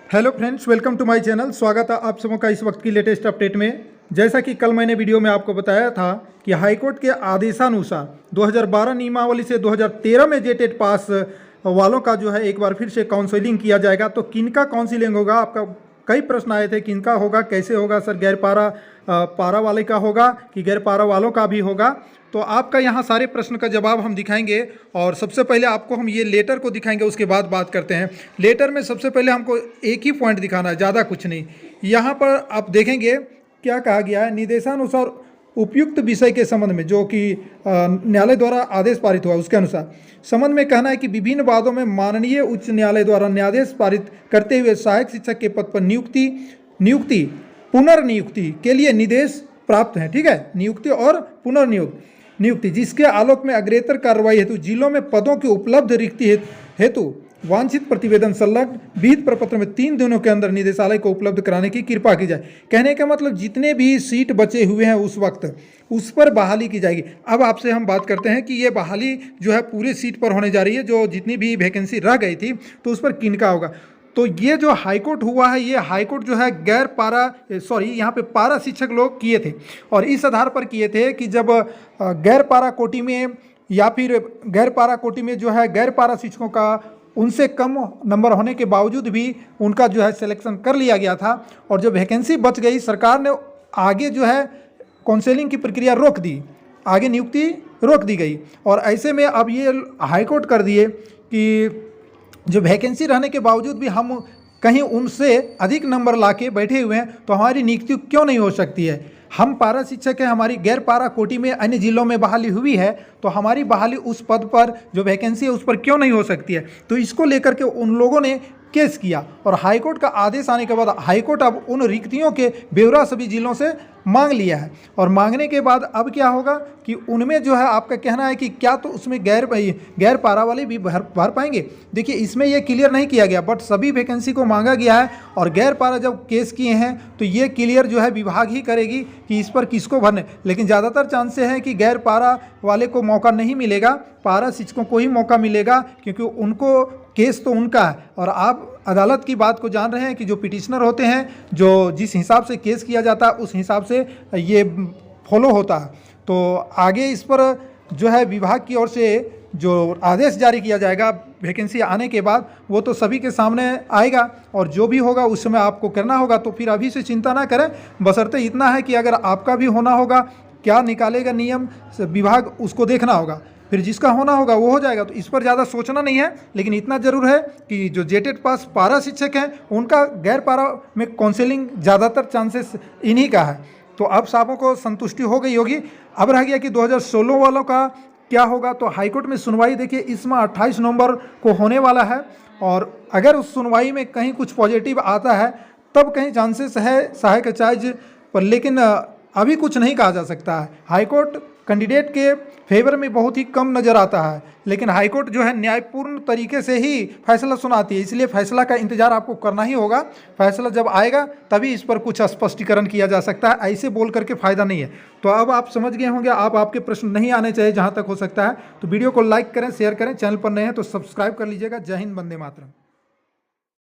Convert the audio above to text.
Hello friends, welcome to my channel. स्वागत है आप सबों का इस वक्त की लेटेस्ट अपडेट में। जैसा कि कल मैंने वीडियो में आपको बताया था कि हाईकोर्ट के आदेशानुसार 2012 नियमावली से 2013 में जेटेट पास वालों का जो है एक बार फिर से काउंसलिंग किया जाएगा। तो किनका काउंसलिंग होगा, आपका कई प्रश्न आए थे, किनका होगा, कैसे होगा सर, गैर पारा पारा वाले का होगा कि गैर पारा वालों का भी होगा। तो आपका यहाँ सारे प्रश्न का जवाब हम दिखाएंगे। और सबसे पहले आपको हम ये लेटर को दिखाएंगे, उसके बाद बात करते हैं। लेटर में सबसे पहले हमको एक ही पॉइंट दिखाना है, ज़्यादा कुछ नहीं। यहाँ पर आप देखेंगे क्या कहा गया है, निर्देशानुसार उपयुक्त विषय के संबंध में जो कि न्यायालय द्वारा आदेश पारित हुआ उसके अनुसार संबंध में कहना है कि विभिन्न वादों में माननीय उच्च न्यायालय द्वारा न्यायादेश पारित करते हुए सहायक शिक्षक के पद पर नियुक्ति पुनर्नियुक्ति के लिए निर्देश प्राप्त है। ठीक है, नियुक्ति और पुनर्नियुक्ति जिसके आलोक में अग्रेतर कार्रवाई हेतु जिलों में पदों की उपलब्ध रिक्ति हेतु वांछित प्रतिवेदन संलग्न विहित प्रपत्र में 3 दिनों के अंदर निदेशालय को उपलब्ध कराने की कृपा की जाए। कहने का मतलब जितने भी सीट बचे हुए हैं उस वक्त उस पर बहाली की जाएगी। अब आपसे हम बात करते हैं कि ये बहाली जो है पूरे सीट पर होने जा रही है, जो जितनी भी वैकेंसी रह गई थी तो उस पर किनका होगा। तो ये जो हाईकोर्ट हुआ है, ये हाईकोर्ट जो है यहाँ पे पारा शिक्षक लोग किए थे और इस आधार पर किए थे कि जब गैर पारा कोटि में या फिर गैर पारा कोटि में जो है गैर पारा शिक्षकों का उनसे कम नंबर होने के बावजूद भी उनका जो है सिलेक्शन कर लिया गया था और जब वैकेंसी बच गई सरकार ने आगे जो है काउंसलिंग की प्रक्रिया रोक दी, आगे नियुक्ति रोक दी गई। और ऐसे में अब ये हाईकोर्ट कर दिए कि जो वैकेंसी रहने के बावजूद भी हम कहीं उनसे अधिक नंबर लाके बैठे हुए हैं तो हमारी नियुक्ति क्यों नहीं हो सकती है। हम पारा शिक्षक हैं, हमारी गैर पारा कोटि में अन्य जिलों में बहाली हुई है तो हमारी बहाली उस पद पर जो वैकेंसी है उस पर क्यों नहीं हो सकती है। तो इसको लेकर के उन लोगों ने केस किया और हाईकोर्ट का आदेश आने के बाद हाईकोर्ट अब उन रिक्तियों के ब्यौरा सभी जिलों से मांग लिया है। और मांगने के बाद अब क्या होगा कि उनमें जो है आपका कहना है कि क्या तो उसमें गैर पारा वाले भी भर पाएंगे। देखिए इसमें ये क्लियर नहीं किया गया, बट सभी वैकेंसी को मांगा गया है और गैर पारा जब केस किए हैं तो ये क्लियर जो है विभाग ही करेगी कि इस पर किसको भरने। लेकिन ज़्यादातर चांसेस हैं कि गैर पारा वाले को मौका नहीं मिलेगा, पारा शिक्षकों को ही मौका मिलेगा क्योंकि उनको केस तो उनका है। और आप अदालत की बात को जान रहे हैं कि जो पिटिशनर होते हैं, जो जिस हिसाब से केस किया जाता है उस हिसाब से ये फॉलो होता है। तो आगे इस पर जो है विभाग की ओर से जो आदेश जारी किया जाएगा वैकेंसी आने के बाद वो तो सभी के सामने आएगा और जो भी होगा उस समय आपको करना होगा। तो फिर अभी से चिंता ना करें, बशर्ते इतना है कि अगर आपका भी होना होगा, क्या निकालेगा नियम विभाग उसको देखना होगा, फिर जिसका होना होगा वो हो जाएगा। तो इस पर ज़्यादा सोचना नहीं है, लेकिन इतना ज़रूर है कि जो जेटेट पास पारा शिक्षक हैं उनका गैर पारा में काउंसलिंग ज़्यादातर चांसेस इन्हीं का है। तो अब साहबों को संतुष्टि हो गई होगी। अब रह गया कि 2016 वालों का क्या होगा। तो हाईकोर्ट में सुनवाई देखिए इस माह 28 नवंबर को होने वाला है और अगर उस सुनवाई में कहीं कुछ पॉजिटिव आता है तब कहीं चांसेस है सहायक चार्ज पर, लेकिन अभी कुछ नहीं कहा जा सकता है। हाईकोर्ट कैंडिडेट के फेवर में बहुत ही कम नज़र आता है, लेकिन हाईकोर्ट जो है न्यायपूर्ण तरीके से ही फैसला सुनाती है, इसलिए फैसला का इंतजार आपको करना ही होगा। फैसला जब आएगा तभी इस पर कुछ स्पष्टीकरण किया जा सकता है, ऐसे बोल करके फ़ायदा नहीं है। तो अब आप समझ गए होंगे, आपके प्रश्न नहीं आने चाहिए जहाँ तक हो सकता है। तो वीडियो को लाइक करें, शेयर करें, चैनल पर नए हैं तो सब्सक्राइब कर लीजिएगा। जय हिंद, वंदे मातरम।